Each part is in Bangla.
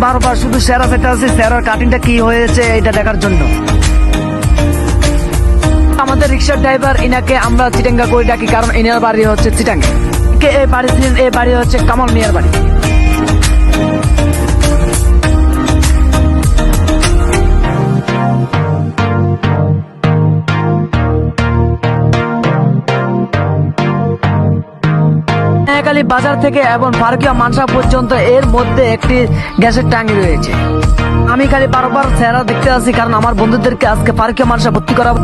বারবার শুধু সেরা যেতে আছে, সেরার কাটিংটা কি হয়েছে এটা দেখার জন্য। আমাদের রিক্সার ড্রাইভার ইনাকে আমরা চিটাঙ্গা করে ডাকি, কারণ ইনার বাড়ি হচ্ছে চিটাঙ্গা। এই বাড়ি হচ্ছে কামাল মিয়ার বাড়ি। খালি বাজার থেকে এবং ফারুকিয়া মানসা পর্যন্ত এর মধ্যে একটি গ্যাসের ট্যাঙ্কি রয়েছে। আমি খালি বারবার চেহারা দেখতে আসি, কারণ আমার বন্ধুদেরকে আজকে ফারুকিয়া মানসা ভর্তি করাবো।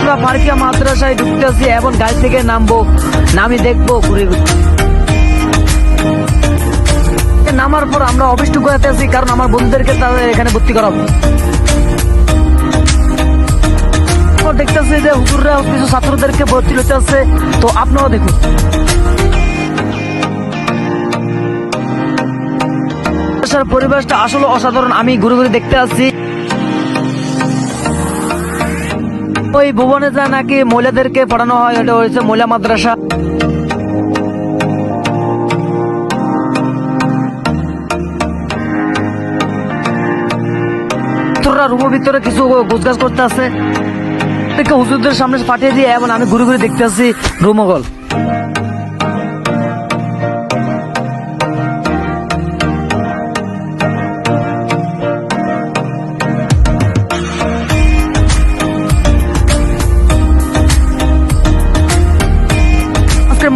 আমরা ফারুকিয়া মাদ্রাসায় ঢুকতে আসি এবং গাড়ি থেকে নামবো, নামি দেখবো ঘুরে নামার পর আমরা অফিস টুকু যেতে আসি, কারণ আমার বন্ধুদেরকে তাদের এখানে ভর্তি করাবো। দেখতেছি যে হুজুররা কিছু ছাত্রদেরকে ভর্তি হতে আসছে, তো আপনারাও দেখুন। পরিবেশটা আসলে অসাধারণ। আমি ঘুরে ঘুরে দেখতে আসছি। ওই ভুবনে যা নাকি মহিলাদেরকে পড়ানো হয়, এটা হয়েছে মহিলা মাদ্রাসা। রুমের ভিতরে কিছু গোছগাছ করতে আছে, হুজুরদের সামনে পাঠিয়ে দিয়ে এবং আমি ঘুরে ঘুরে দেখতে আসছি রুমগল।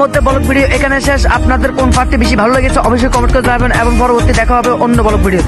মধ্যে ব্লগ ভিডিও এখানে শেষ। আপনাদের কোন পার্টটি বেশি ভালো লেগেছে অবশ্যই কমেন্ট করে জানাবেন এবং পরবর্তী দেখা হবে অন্য ব্লগ ভিডিও।